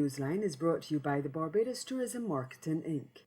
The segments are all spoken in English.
Newsline is brought to you by the Barbados Tourism Marketing Inc.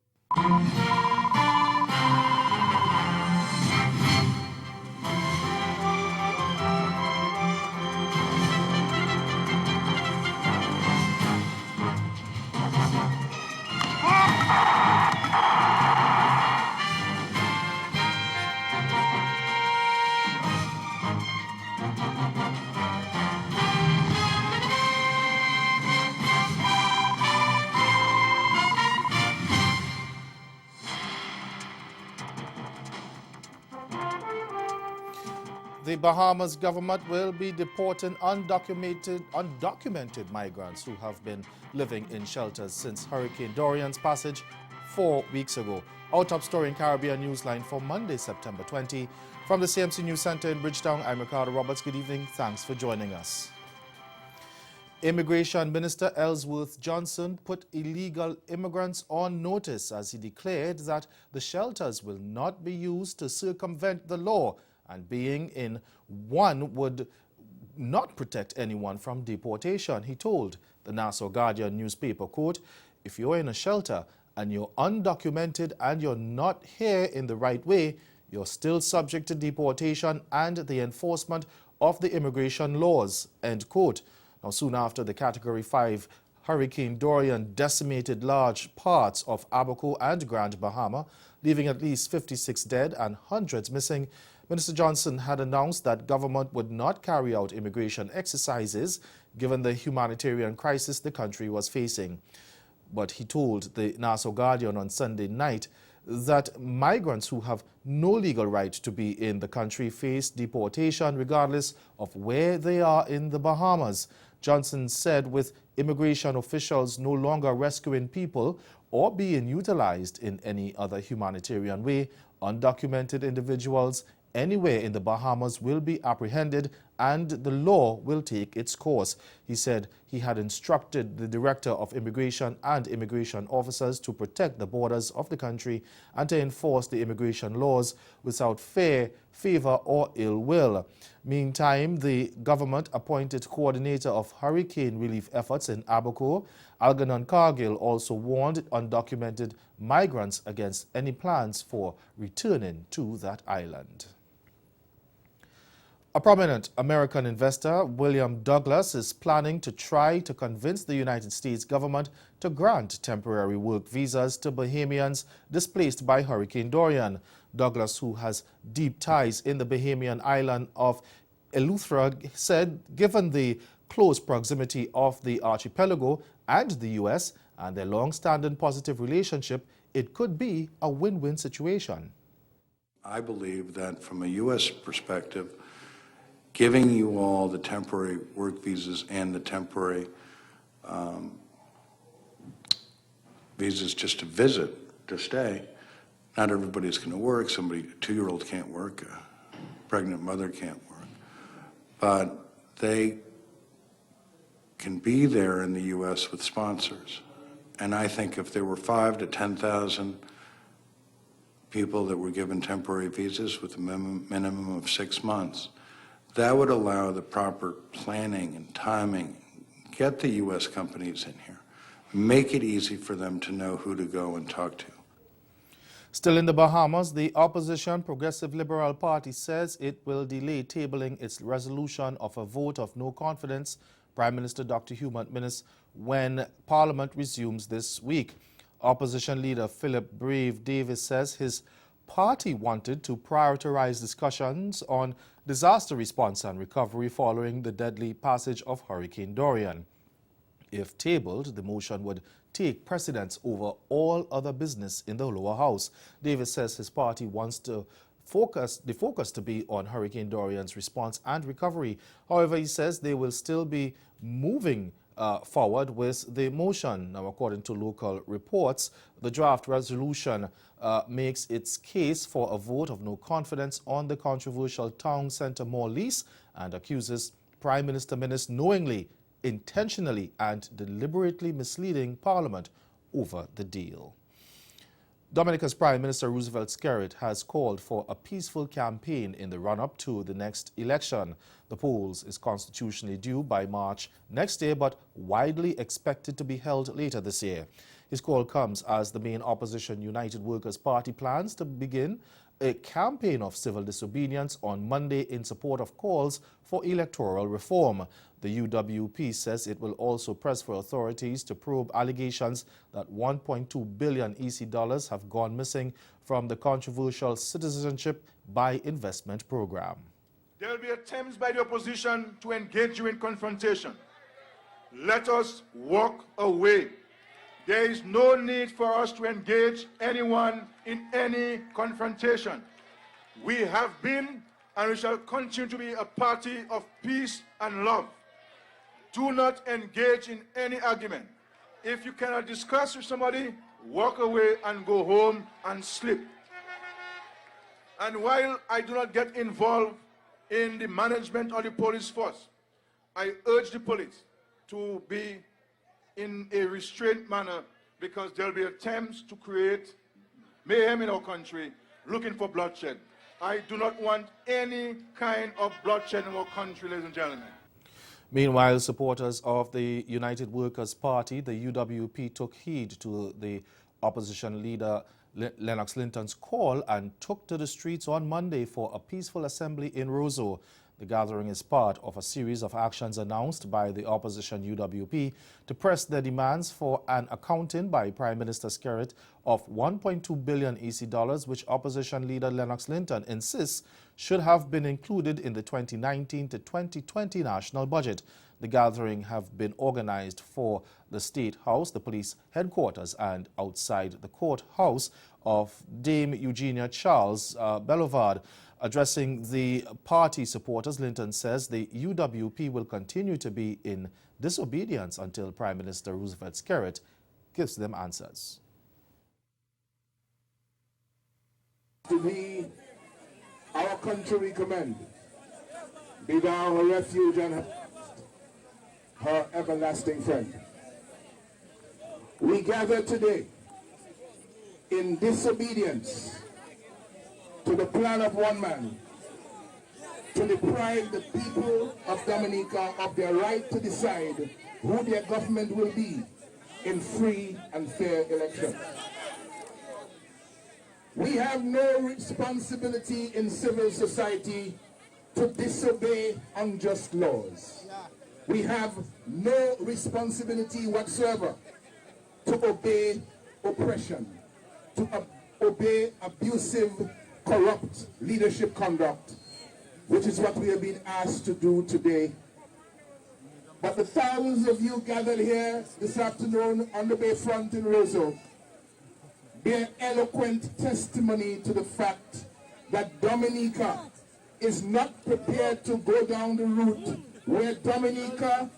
The Bahamas government will be deporting undocumented migrants who have been living in shelters since Hurricane Dorian's passage 4 weeks ago. Our top story in Caribbean Newsline for Monday, September 20. From the CMC News Center in Bridgetown, I'm Ricardo Roberts. Good evening. Thanks for joining us. Immigration Minister Ellsworth Johnson put illegal immigrants on notice as he declared that the shelters will not be used to circumvent the law, and being in one would not protect anyone from deportation. He told the Nassau Guardian newspaper, quote, "If you're in a shelter and you're undocumented and you're not here in the right way, you're still subject to deportation and the enforcement of the immigration laws," end quote. Now, soon after the Category 5 Hurricane Dorian decimated large parts of Abaco and Grand Bahama, leaving at least 56 dead and hundreds missing, Minister Johnson had announced that government would not carry out immigration exercises given the humanitarian crisis the country was facing. But he told the Nassau Guardian on Sunday night that migrants who have no legal right to be in the country face deportation regardless of where they are in the Bahamas. Johnson said with immigration officials no longer rescuing people or being utilized in any other humanitarian way, undocumented individuals anywhere in the Bahamas will be apprehended and the law will take its course. He said he had instructed the Director of Immigration and immigration officers to protect the borders of the country and to enforce the immigration laws without fear, favor, or ill will. Meantime, the government-appointed coordinator of hurricane relief efforts in Abaco, Algernon Cargill, also warned undocumented migrants against any plans for returning to that island. A prominent American investor, William Douglas, is planning to try to convince the United States government to grant temporary work visas to Bahamians displaced by Hurricane Dorian. Douglas, who has deep ties in the Bahamian island of Eleuthera, said given the close proximity of the archipelago and the U.S. and their long-standing positive relationship, it could be a win-win situation. I believe that from a U.S. perspective, giving you all the temporary work visas and the temporary visas just to visit, to stay. Not everybody's going to work. A 2-year-old can't work, a pregnant mother can't work. But they can be there in the U.S. with sponsors. And I think if there were 5,000 to 10,000 people that were given temporary visas with a minimum of 6 months, that would allow the proper planning and timing, get the U.S. companies in here, make it easy for them to know who to go and talk to. Still in the Bahamas, the opposition Progressive Liberal Party says it will delay tabling its resolution of a vote of no confidence Prime Minister Dr. Hugh McManus when Parliament resumes this week. Opposition leader Philip Brave Davis says his party wanted to prioritize discussions on disaster response and recovery following the deadly passage of Hurricane Dorian. If tabled, the motion would take precedence over all other business in the lower house. Davis says his party wants the focus to be on Hurricane Dorian's response and recovery. However, he says they will still be moving forward with the motion. Now, according to local reports, the draft resolution makes its case for a vote of no confidence on the controversial town centre mall lease and accuses Prime Minister McManus knowingly, intentionally and deliberately misleading Parliament over the deal. Dominica's Prime Minister Roosevelt Skerrit has called for a peaceful campaign in the run-up to the next election. The polls is constitutionally due by March next year, but widely expected to be held later this year. His call comes as the main opposition United Workers' Party plans to begin a campaign of civil disobedience on Monday in support of calls for electoral reform. The UWP says it will also press for authorities to probe allegations that $1.2 billion EC dollars have gone missing from the controversial Citizenship by Investment program. There will be attempts by the opposition to engage you in confrontation. Let us walk away. There is no need for us to engage anyone in any confrontation. We have been and we shall continue to be a party of peace and love. Do not engage in any argument. If you cannot discuss with somebody, walk away and go home and sleep. And while I do not get involved in the management of the police force, I urge the police to be in a restrained manner, because there will be attempts to create mayhem in our country looking for bloodshed. I do not want any kind of bloodshed in our country, ladies and gentlemen. Meanwhile, supporters of the United Workers' Party, the UWP, took heed to the opposition leader Lennox Linton's call and took to the streets on Monday for a peaceful assembly in Roseau. The gathering is part of a series of actions announced by the opposition UWP to press their demands for an accounting by Prime Minister Skerrit of $1.2 billion EC dollars, which opposition leader Lennox Linton insists should have been included in the 2019 to 2020 national budget. The gathering have been organized for the State House, the police headquarters, and outside the courthouse of Dame Eugenia Charles Boulevard. Addressing the party supporters, Linton says the UWP will continue to be in disobedience until Prime Minister Roosevelt Skerrit gives them answers. To thee, our country we commend. Be thou her refuge and her everlasting friend. We gather today in disobedience to the plan of one man, to deprive the people of Dominica of their right to decide who their government will be in free and fair elections. We have no responsibility in civil society to disobey unjust laws. We have no responsibility whatsoever to obey oppression, to obey abusive, corrupt leadership conduct, which is what we have been asked to do today. But the thousands of you gathered here this afternoon on the Bayfront in Roseau bear eloquent testimony to the fact that Dominica is not prepared to go down the route where Dominica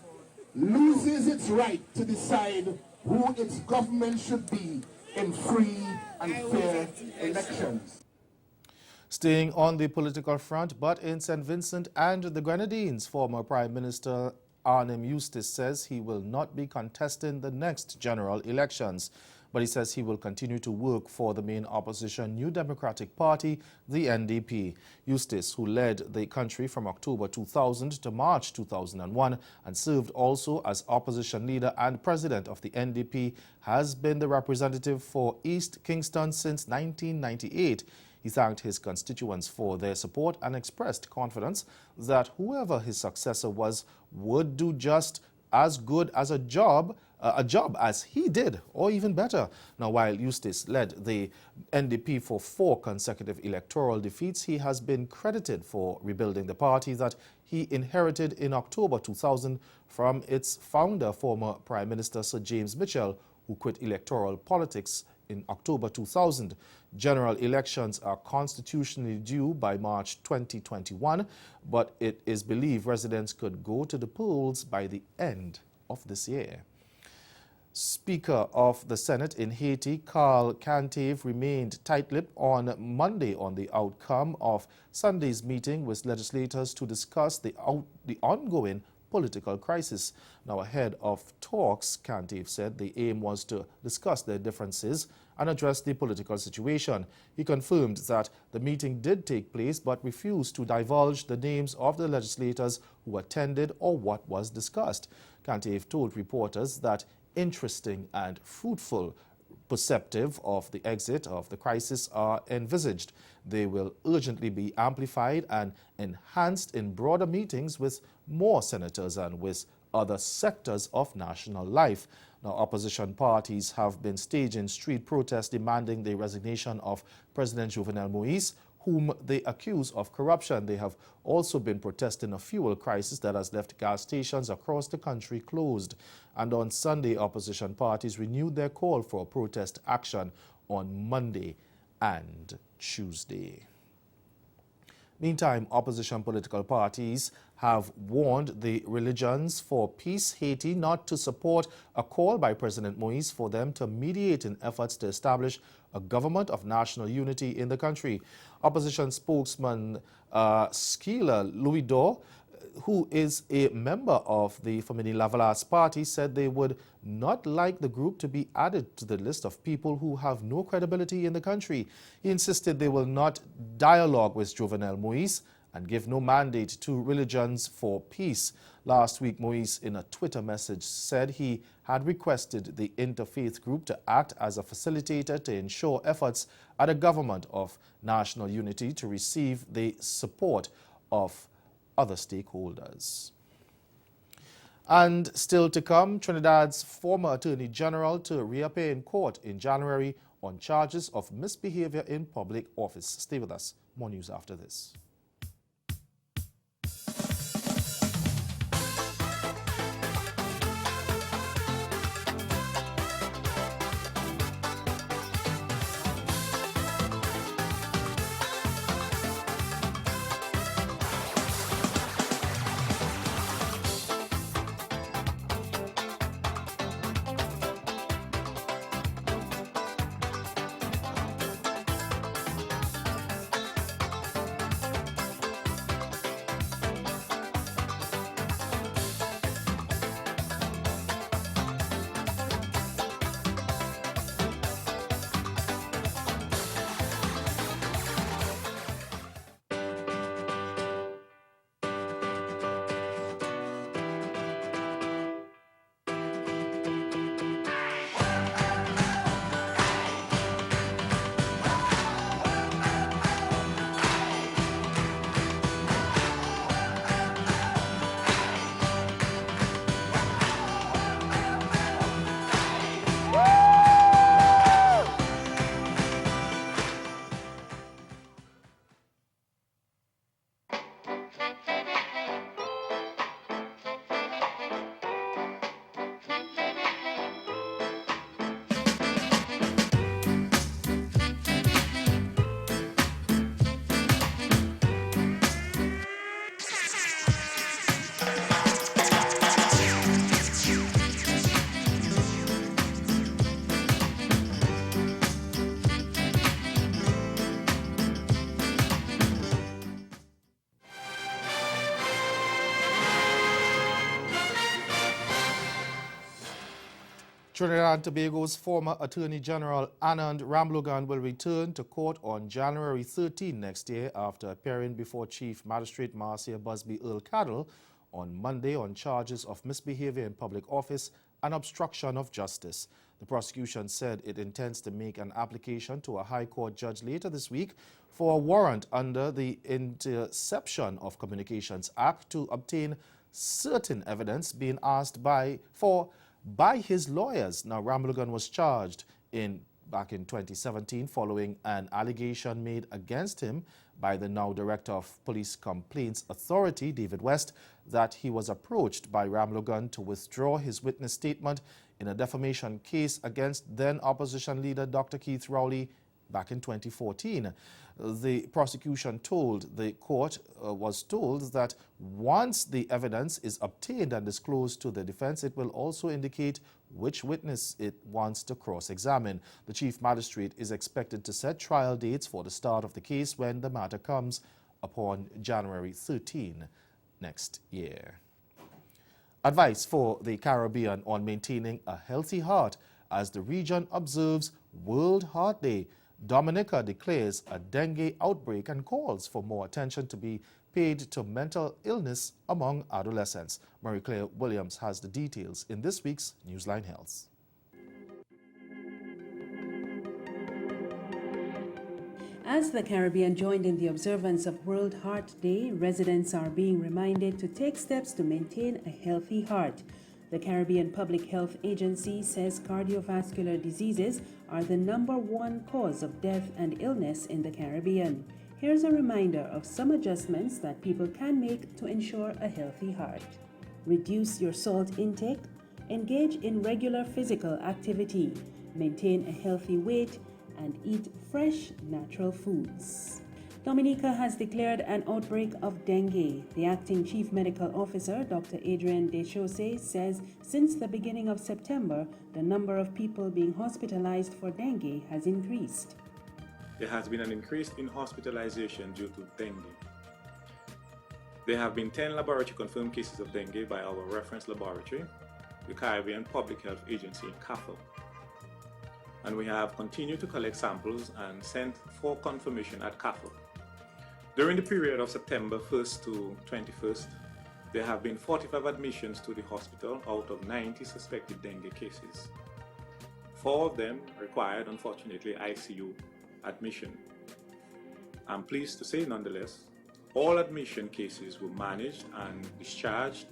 loses its right to decide who its government should be in free and fair elections. Staying on the political front, but in St. Vincent and the Grenadines, former Prime Minister Arnim Eustace says he will not be contesting the next general elections. But he says he will continue to work for the main opposition New Democratic Party, the NDP. Eustace, who led the country from October 2000 to March 2001 and served also as opposition leader and president of the NDP, has been the representative for East Kingston since 1998. He thanked his constituents for their support and expressed confidence that whoever his successor was would do just as good as a job as he did, or even better. Now, while Eustace led the NDP for 4 consecutive electoral defeats, he has been credited for rebuilding the party that he inherited in October 2000 from its founder, former Prime Minister Sir James Mitchell, who quit electoral politics in October 2000. General elections are constitutionally due by March 2021, but it is believed residents could go to the polls by the end of this year. Speaker of the Senate in Haiti, Carl Cantave, remained tight-lipped on Monday on the outcome of Sunday's meeting with legislators to discuss the ongoing political crisis. Now, ahead of talks, Kantave said the aim was to discuss their differences and address the political situation. He confirmed that the meeting did take place but refused to divulge the names of the legislators who attended or what was discussed. Kantave told reporters that interesting and fruitful perspective of the exit of the crisis are envisaged. They will urgently be amplified and enhanced in broader meetings with more senators and with other sectors of national life. Now, opposition parties have been staging street protests demanding the resignation of President Jovenel Moïse, whom they accuse of corruption. They have also been protesting a fuel crisis that has left gas stations across the country closed. And on Sunday, opposition parties renewed their call for protest action on Monday and Tuesday. Meantime, opposition political parties have warned the Religions for Peace Haiti not to support a call by President Moïse for them to mediate in efforts to establish a government of national unity in the country. Opposition spokesman Skila Louis-Dor, who is a member of the Famini Lavalas party, said they would not like the group to be added to the list of people who have no credibility in the country. He insisted they will not dialogue with Jovenel Moïse and give no mandate to Religions for Peace. Last week, Moïse, in a Twitter message, said he had requested the interfaith group to act as a facilitator to ensure efforts at a government of national unity to receive the support of other stakeholders. And still to come, Trinidad's former Attorney General to reappear in court in January on charges of misbehavior in public office. Stay with us. More news after this. Trinidad and Tobago's former Attorney General Anand Ramlogan will return to court on January 13 next year after appearing before Chief Magistrate Marcia Busby Earl Cadell on Monday on charges of misbehavior in public office and obstruction of justice. The prosecution said it intends to make an application to a High Court judge later this week for a warrant under the Interception of Communications Act to obtain certain evidence being asked by his lawyers. Now, Ramlogan was charged back in 2017 following an allegation made against him by the now Director of Police Complaints Authority, David West, that he was approached by Ramlogan to withdraw his witness statement in a defamation case against then opposition leader Dr. Keith Rowley back in 2014. The prosecution told the court was told that once the evidence is obtained and disclosed to the defense, it will also indicate which witness it wants to cross-examine. The chief magistrate is expected to set trial dates for the start of the case when the matter comes upon January 13 next year. Advice for the Caribbean on maintaining a healthy heart as the region observes World Heart Day. Dominica declares a dengue outbreak and calls for more attention to be paid to mental illness among adolescents. Marie Claire Williams has the details in this week's Newsline Health. As the Caribbean joined in the observance of World Heart Day, residents are being reminded to take steps to maintain a healthy heart. The Caribbean Public Health Agency says cardiovascular diseases are the #1 cause of death and illness in the Caribbean. Here's a reminder of some adjustments that people can make to ensure a healthy heart. Reduce your salt intake, engage in regular physical activity, maintain a healthy weight, and eat fresh, natural foods. Dominica has declared an outbreak of dengue. The acting chief medical officer, Dr. Adrian Deschaussee, says since the beginning of September, the number of people being hospitalized for dengue has increased. There has been an increase in hospitalization due to dengue. There have been 10 laboratory-confirmed cases of dengue by our reference laboratory, the Caribbean Public Health Agency in CAFL. And we have continued to collect samples and sent for confirmation at CAFL. During the period of September 1st to 21st, there have been 45 admissions to the hospital out of 90 suspected dengue cases. 4 of them required, unfortunately, ICU admission. I'm pleased to say, nonetheless, all admission cases were managed and discharged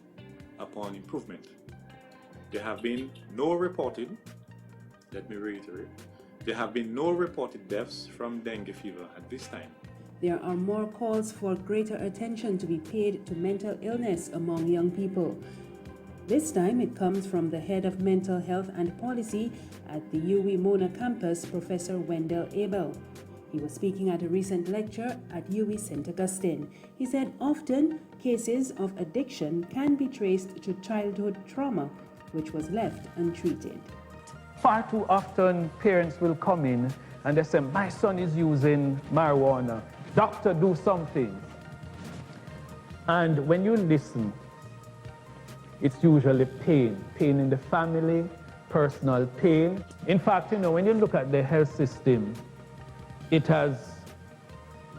upon improvement. There have been no reported, let me reiterate, there have been no reported deaths from dengue fever at this time. There are more calls for greater attention to be paid to mental illness among young people. This time it comes from the head of mental health and policy at the UWI Mona campus, Professor Wendell Abel. He was speaking at a recent lecture at UWI St. Augustine. He said often cases of addiction can be traced to childhood trauma, which was left untreated. Far too often parents will come in and they say, my son is using marijuana. Doctor, do something. And when you listen, it's usually pain in the family, personal pain. In fact, when you look at the health system,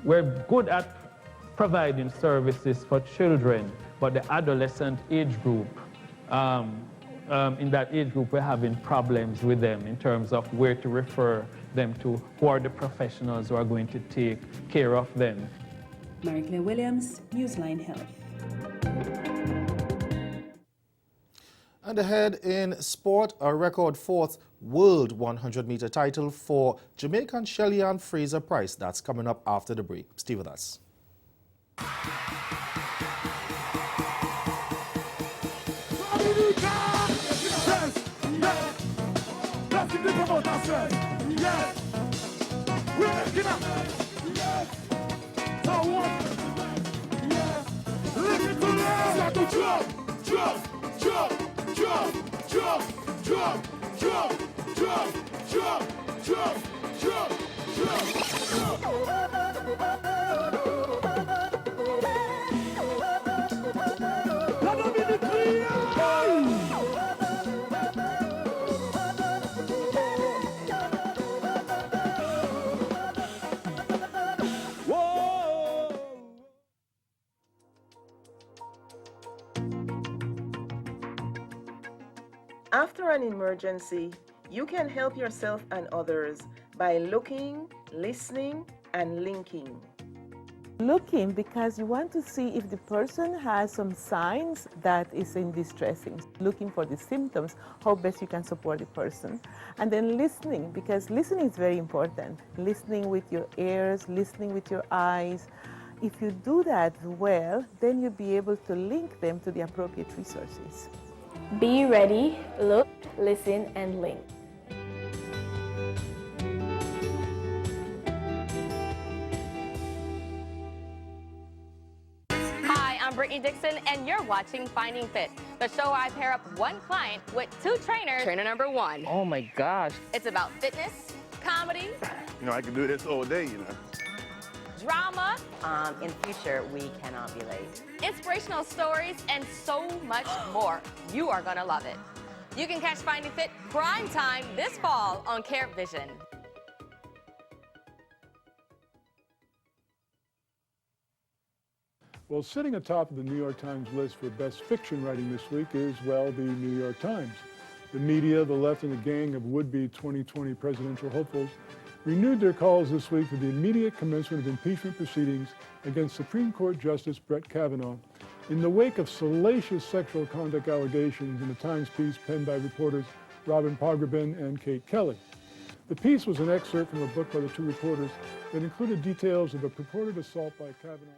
we're good at providing services for children, but the adolescent age group, in that age group, we're having problems with them in terms of where to refer them to, who are the professionals who are going to take care of them. Marie Claire Williams, Newsline Health. And ahead in sport, a record 4th World 100-meter title for Jamaican Shelly-Ann Fraser-Price. That's coming up after the break. Stay with us. After an emergency, you can help yourself and others by looking, listening, and linking. Looking because you want to see if the person has some signs that is in distressing. Looking for the symptoms, how best you can support the person. And then listening, because listening is very important. Listening with your ears, listening with your eyes. If you do that well, then you'll be able to link them to the appropriate resources. Be ready, look, listen, and link. Hi, I'm Brittany Dixon, and you're watching Finding Fit, the show I pair up one client with 2 trainers. Trainer number 1. Oh my gosh. It's about fitness, comedy. I can do this all day, drama. In future, we cannot be late. Inspirational stories, and so much more. You are gonna love it. You can catch Finding Fit prime time this fall on CaribVision. Well, sitting atop of the New York Times list for best fiction writing this week is, well, the New York Times. The media, the left, and the gang of would-be 2020 presidential hopefuls renewed their calls this week for the immediate commencement of impeachment proceedings against Supreme Court Justice Brett Kavanaugh in the wake of salacious sexual conduct allegations in the Times piece penned by reporters Robin Pogrebin and Kate Kelly. The piece was an excerpt from a book by the two reporters that included details of a purported assault by Kavanaugh.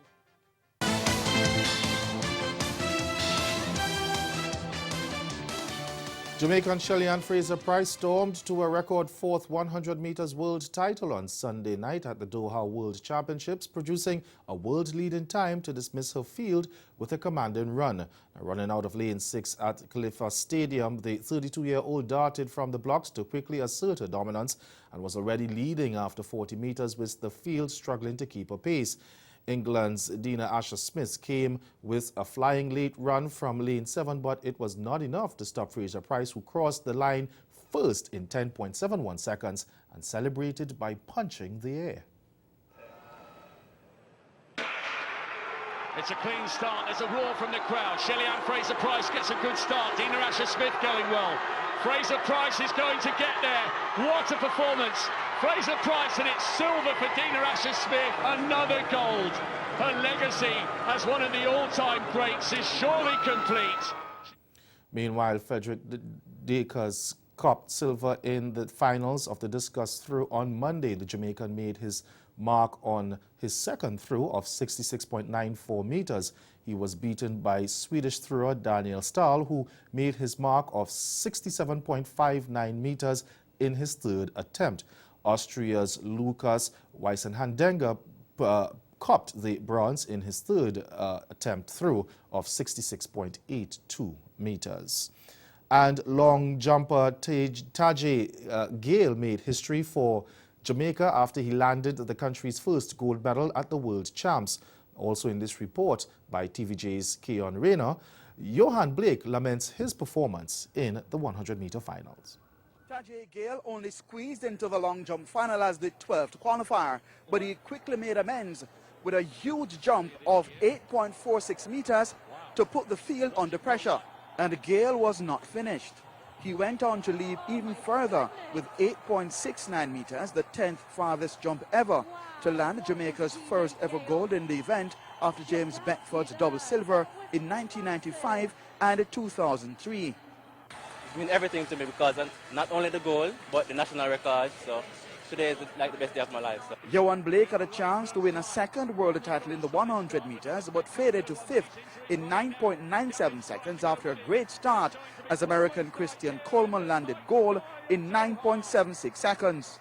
Jamaican Shelly-Ann Fraser-Pryce stormed to a record fourth 100 meters world title on Sunday night at the Doha World Championships, producing a world-leading time to dismiss her field with a commanding run. Now, running out of lane 6 at Khalifa Stadium, the 32-year-old darted from the blocks to quickly assert her dominance and was already leading after 40 meters, with the field struggling to keep her pace. England's Dina Asher-Smith came with a flying late run from lane 7, but it was not enough to stop Fraser-Pryce, who crossed the line first in 10.71 seconds and celebrated by punching the air. It's a clean start. There's a roar from the crowd. Shelly-Ann Fraser-Pryce gets a good start. Dina Asher-Smith going well. Fraser-Pryce is going to get there. What a performance. Fraser-Pryce, and it's silver for Dina Asher-Smith. Another gold. Her legacy as one of the all-time greats is surely complete. Meanwhile, Frederick Dakers copped silver in the finals of the discus throw on Monday. The Jamaican made his mark on his second throw of 66.94 meters. He was beaten by Swedish thrower Daniel Stahl, who made his mark of 67.59 meters in his third attempt. Austria's Lukas Weissenhandenger copped the bronze in his third attempt through of 66.82 meters. And long jumper Tajay Gale made history for Jamaica after he landed the country's first gold medal at the World Champs. Also in this report by TVJ's Keon Rayner, Johan Blake laments his performance in the 100-meter finals. Tajay Gale only squeezed into the long jump final as the 12th qualifier, but he quickly made amends with a huge jump of 8.46 meters to put the field under pressure. And Gale was not finished. He went on to leap even further with 8.69 meters, the 10th farthest jump ever, to land Jamaica's first ever gold in the event after James Beckford's double silver in 1995 and 2003. It means everything to me because not only the gold, but the national record. So today is like the best day of my life. So. Johan Blake had a chance to win a second world title in the 100 meters, but faded to 5th in 9.97 seconds after a great start as American Christian Coleman landed gold in 9.76 seconds.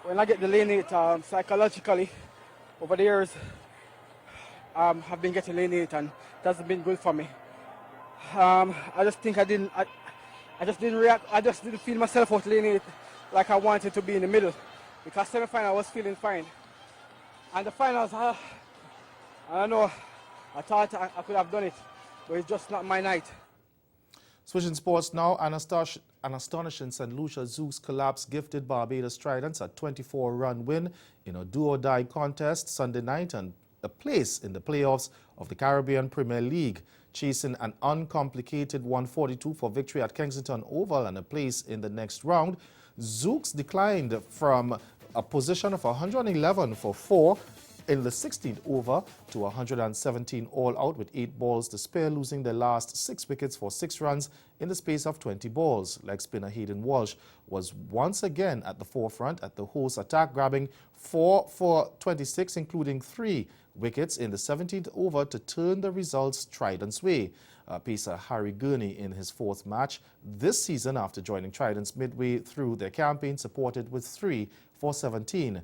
When I get the lane 8, psychologically, over the years, I've been getting lane 8, and that's been good for me. I just think I just didn't react. I just didn't feel myself out lane 8 like I wanted to be in the middle, because semi-final I was feeling fine, and the finals, I don't know. I thought I could have done it, but it's just not my night. Switching sports now, an astonishing St. Lucia Zouks collapse gifted Barbados Tridents a 24-run win in a do-or-die contest Sunday night and a place in the playoffs of the Caribbean Premier League, chasing an uncomplicated 142 for victory at Kensington Oval and a place in the next round. Zouks declined from a position of 111 for 4 in the 16th over to 117 all out with 8 balls to spare, losing their last 6 wickets for 6 runs in the space of 20 balls. Leg spinner Hayden Walsh was once again at the forefront at the host attack, grabbing 4 for 26, including 3 wickets in the 17th over to turn the results Trident's way. Pacer Harry Gurney in his 4th match this season after joining Tridents midway through their campaign, supported with 3 for 17.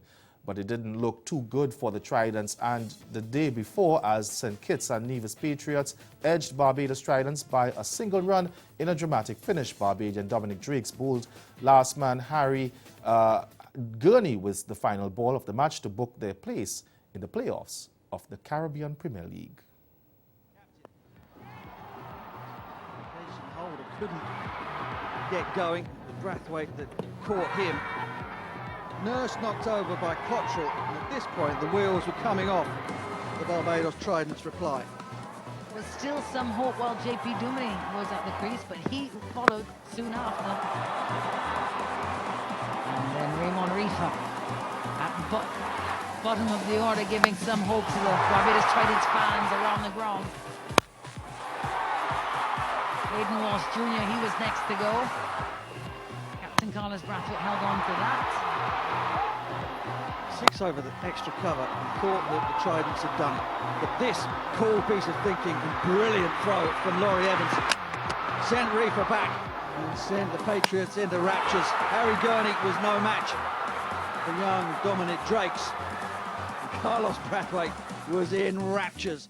But it didn't look too good for the Tridents, and the day before, as St. Kitts and Nevis Patriots edged Barbados Tridents by a single run in a dramatic finish. Barbadian Dominic Drakes bowled last man Harry Gurney with the final ball of the match to book their place in the playoffs of the Caribbean Premier League. Holder couldn't get going. The Brathwaite that caught him. Nurse knocked over by Cottrell, and at this point the wheels were coming off the Barbados Trident's reply. There was still some hope while JP Duminy was at the crease, but he followed soon after. And then Raymond Rifa at the bottom of the order, giving some hope to the Barbados Trident's fans around the ground. Aidan Walsh Jr., he was next to go. Captain Carlos Brathwaite held on to that. 6 over the extra cover and thought that the Tridents had done it. But this cool piece of thinking and brilliant throw from Laurie Evans sent Reefer back and sent the Patriots into raptures. Harry Gurney was no match for young Dominic Drakes. And Carlos Brathwaite was in raptures.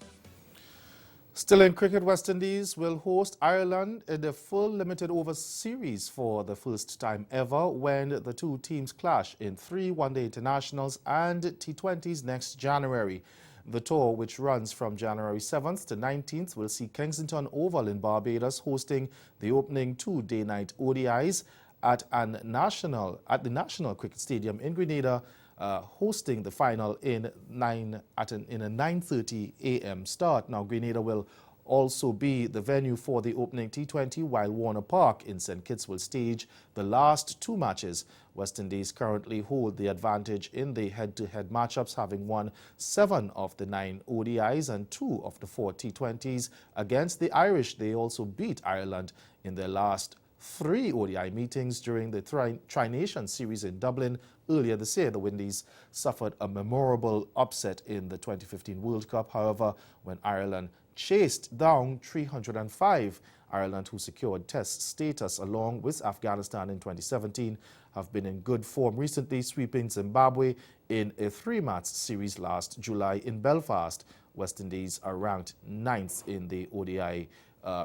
Still in cricket, West Indies will host Ireland in the full limited over series for the first time ever when the two teams clash in 3 one-day internationals and T20s next January. The tour, which runs from January 7th to 19th, will see Kensington Oval in Barbados hosting the opening 2 day-night ODIs at the National Cricket Stadium in Grenada, hosting the final in a 9:30 a.m. start. Now, Grenada will also be the venue for the opening T20, while Warner Park in St. Kitts will stage the last 2 matches. West Indies currently hold the advantage in the head-to-head matchups, having won 7 of the 9 ODIs and 2 of the 4 T20s. Against the Irish, they also beat Ireland in their last 3 ODI meetings during the Tri-Nation series in Dublin earlier this year. The Windies suffered a memorable upset in the 2015 World Cup. However, when Ireland chased down 305, Ireland, who secured Test status along with Afghanistan in 2017, have been in good form recently, sweeping Zimbabwe in a 3-match series last July in Belfast. West Indies are ranked 9th in the ODI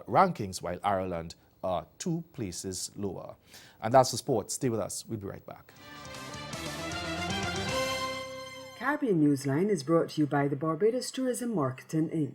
rankings, while Ireland are 2 places lower. And that's the sport. Stay with us. We'll be right back. Caribbean Newsline is brought to you by the Barbados Tourism Marketing Inc.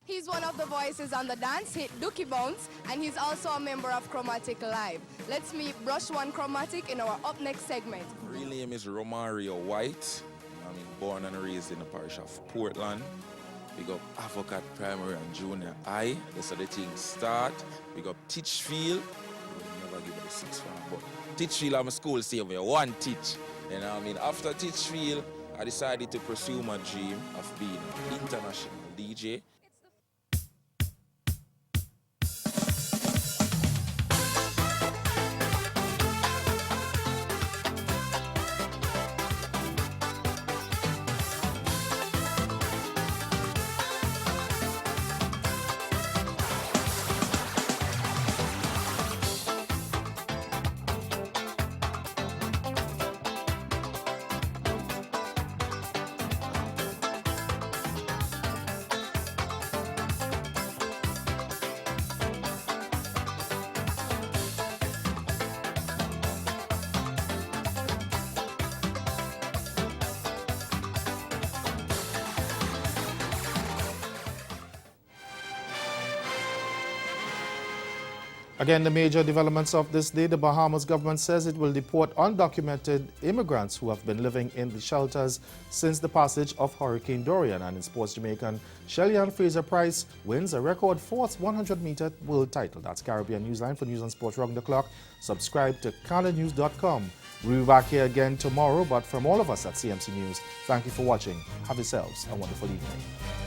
He's one of the voices on the dance hit Dookie Bounce, and he's also a member of Chromatic Live. Let's meet Brush One Chromatic in our up next segment. Real name is Romario White. I'm born and raised in the parish of Portland. We got Avocat Primary and Junior High. That's how the things start. We got Teachfield. We'll never give it a 6 farm, but Teachfield, I'm a school savior, one teach. You know what I mean? After Teachfield, I decided to pursue my dream of being an international DJ. Again, the major developments of this day: the Bahamas government says it will deport undocumented immigrants who have been living in the shelters since the passage of Hurricane Dorian. And in sports, Jamaican Shelly-Ann Fraser-Price wins a record 4th 100-meter world title. That's Caribbean Newsline. For news and sports round the clock, subscribe to CanadaNews.com We'll be back here again tomorrow, but from all of us at CMC News, thank you for watching. Have yourselves a wonderful evening.